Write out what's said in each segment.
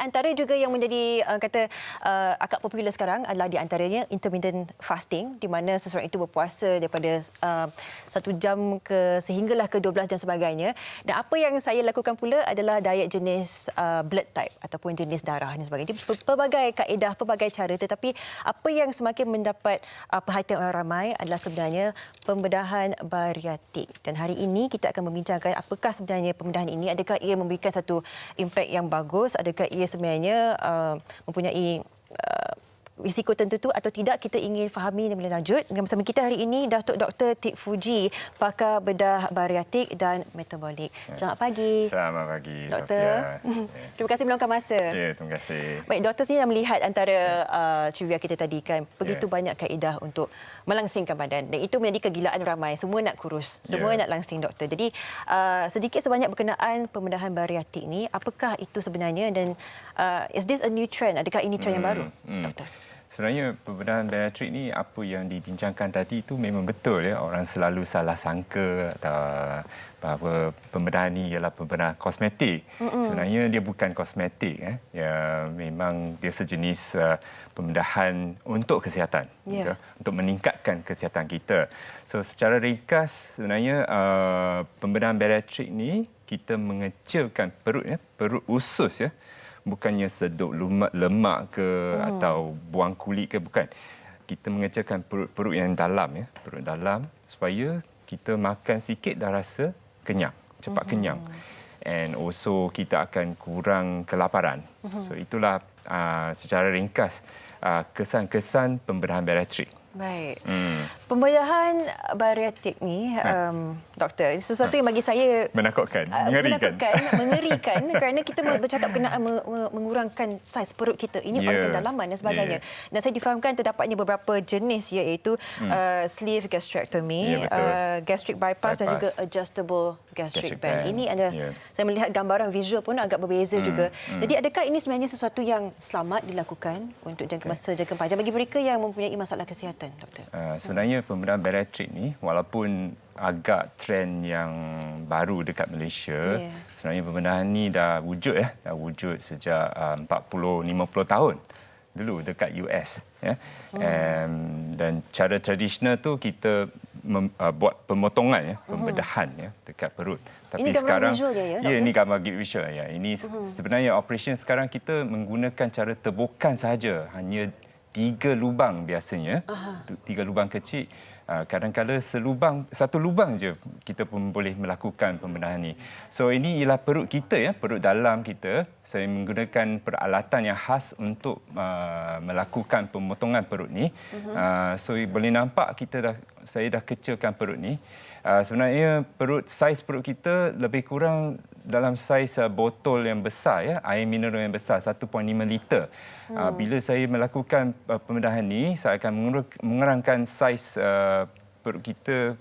antara juga yang menjadi agak popular sekarang adalah di antaranya intermittent fasting, di mana seseorang itu berpuasa daripada 1 jam sehinggalah ke 12 dan sebagainya. Dan apa yang saya lakukan pula adalah diet jenis blood type ataupun jenis darah dan sebagainya. Pelbagai kaedah, pelbagai cara, tetapi apa yang semakin mendapat perhatian orang ramai adalah sebenarnya pembedahan bariatik. Dan hari ini kita akan membincangkan apakah sebenarnya pembedahan ini, adakah ia memberikan satu impak yang bagus, adakah ia sebenarnya mempunyai risiko tertentu atau tidak. Kita ingin fahami lebih lanjut. Dengan bersama kita hari ini Datuk Dr. Teck Foo Gee, pakar bedah bariatik dan metabolik. Selamat pagi. Selamat pagi, Doktor. Terima kasih meluangkan masa. Ya, terima kasih. Baik, doktor sini dah melihat antara trivia kita tadi kan, begitu banyak kaedah untuk melangsingkan badan, dan itu menjadi kegilaan ramai. Semua nak kurus, semua nak langsing, doktor. Jadi sedikit sebanyak berkenaan pembedahan bariatik ni, apakah itu sebenarnya, dan is this a new trend? Adakah ini trend yang baru, doktor? Sebenarnya pembedahan bariatrik ni, apa yang dibincangkan tadi itu memang betul ya. Orang selalu salah sangka atau bahawa pembedahan ni ialah pembedahan kosmetik. Sebenarnya dia bukan kosmetik. Ya, memang dia sejenis pembedahan untuk kesihatan, untuk meningkatkan kesihatan kita. So secara ringkas, sebenarnya pembedahan bariatrik ni kita mengecilkan perut, perut usus, bukannya seduk lemak ke atau buang kulit ke, bukan. Kita mengecilkan perut yang dalam, perut dalam, supaya kita makan sikit dah rasa kenyang, cepat kenyang. And also kita akan kurang kelaparan. So itulah secara ringkas kesan-kesan pembedahan bariatrik. Baik. Pembedahan bariatik ni, doktor, sesuatu yang bagi saya menakutkan, mengerikan kerana kita bercakap berkenaan mengurangkan saiz perut kita. Ini organ dalaman dan sebagainya. Dan saya difahamkan terdapatnya beberapa jenis, iaitu sleeve gastrectomy, gastric bypass dan juga adjustable gastric band. Ini ada saya melihat gambaran visual pun agak berbeza juga. Jadi adakah ini sebenarnya sesuatu yang selamat dilakukan untuk jangka masa jangka panjang bagi mereka yang mempunyai masalah kesihatan, doktor? Sebenarnya pembedahan bariatrik ni, walaupun agak trend yang baru dekat Malaysia, sebenarnya pembedahan ni dah wujud dah wujud sejak 40-50 tahun dulu dekat US. Dan cara tradisional tu kita buat pemotongan, pembedahan dekat perut. Tapi ini sekarang ini gambar visual Ini sebenarnya operation sekarang kita menggunakan cara tebukan saja, hanya 3 lubang biasanya, 3 lubang kecil. Kadang-kadang satu lubang je kita pun boleh melakukan pembedahan ni. So ini ialah perut kita, perut dalam kita. Saya menggunakan peralatan yang khas untuk melakukan pemotongan perut ni. So boleh nampak saya dah kecilkan perut ni. Sebenarnya saiz perut kita lebih kurang dalam saiz botol yang besar, air mineral yang besar, 1.5 liter. Bila saya melakukan pembedahan ni, saya akan mengurangkan saiz perut kita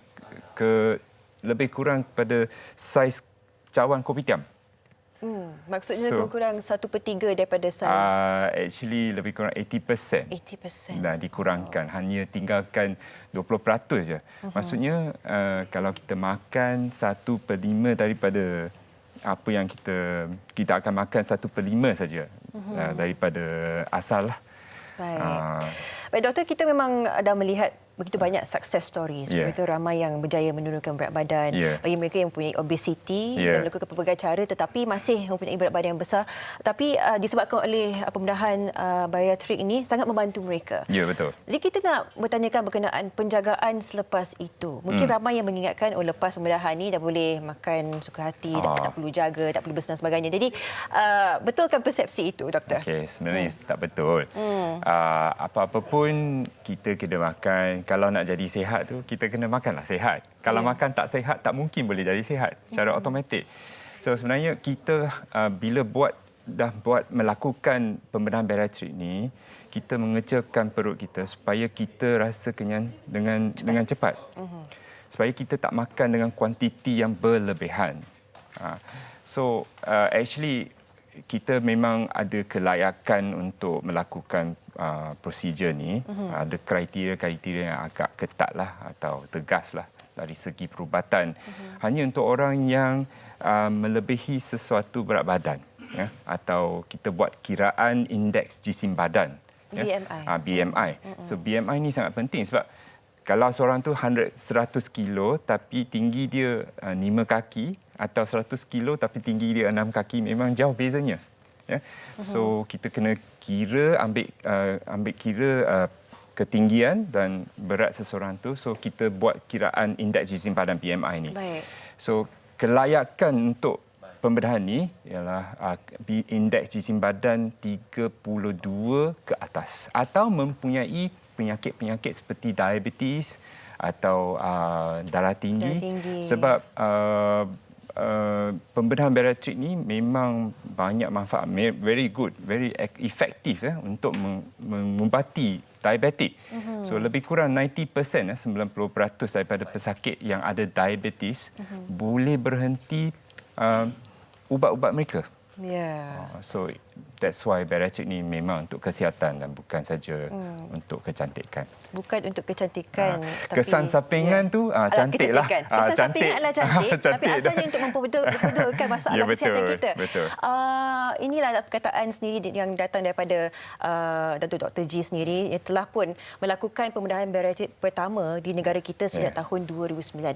ke lebih kurang pada saiz cawan kopitiam. Maksudnya kurang 1/3 daripada saiz? Actually lebih kurang 80%. 80%. Dah dikurangkan, hanya tinggalkan 20% je. Maksudnya kalau kita makan 1/5 daripada apa yang kita akan makan 1/5 saja daripada asal lah. Baik, doktor, kita memang dah melihat begitu banyak success stories. Mereka ramai yang berjaya menurunkan berat badan. Bagi mereka yang mempunyai obesiti dan melakukan pelbagai cara tetapi masih mempunyai berat badan yang besar. Tapi disebabkan oleh pembedahan bariatrik ini sangat membantu mereka. Ya, betul. Jadi kita nak bertanyakan berkenaan penjagaan selepas itu. Mungkin ramai yang mengingatkan, lepas pembedahan ni dah boleh makan suka hati, tak perlu jaga, tak perlu bersenam sebagainya. Jadi betulkan persepsi itu, doktor? Okey, sebenarnya tak betul. Apa-apa pun kita kena makan. Kalau nak jadi sihat tu, kita kena makanlah sihat. Kalau makan tak sihat, tak mungkin boleh jadi sihat secara automatik. So sebenarnya kita bila melakukan pembedahan bariatrik ni, kita mengecilkan perut kita supaya kita rasa kenyang dengan cepat. Supaya kita tak makan dengan kuantiti yang berlebihan. So actually kita memang ada kelayakan untuk melakukan prosedur ni. Ada kriteria-kriteria yang agak ketat lah atau tegas lah dari segi perubatan. Hanya untuk orang yang melebihi sesuatu berat badan. ya, atau kita buat kiraan indeks jisim badan. BMI. BMI. So BMI ni sangat penting sebab kalau seorang tu 100 kilo tapi tinggi dia 5 kaki atau 100 kilo tapi tinggi dia 6 kaki, memang jauh bezanya. Ya. So kita kena ambil kira ketinggian dan berat seseorang tu. So kita buat kiraan indeks jisim badan BMI ni. Baik. So kelayakan untuk pembedahan ni ialah indeks jisim badan 32 ke atas atau mempunyai penyakit-penyakit seperti diabetes atau darah tinggi. Sebab pembedahan bariatrik ni memang banyak manfaat, very good, very effective untuk mengubati diabetik. So lebih kurang 90%, 90% daripada pesakit yang ada diabetes boleh berhenti ubat-ubat mereka. So that's why bariatrik ni memang untuk kesihatan dan bukan saja untuk kecantikan. Bukan untuk kecantikan. Kesan sampingan tu cantik lah. Kesan sampingan adalah cantik, tapi asalnya untuk memperbetulkan masalah kesihatan kita. Betul. Inilah perkataan sendiri yang datang daripada Datuk Dr. G sendiri yang telah pun melakukan pembedahan bariatrik pertama di negara kita sejak tahun 2009.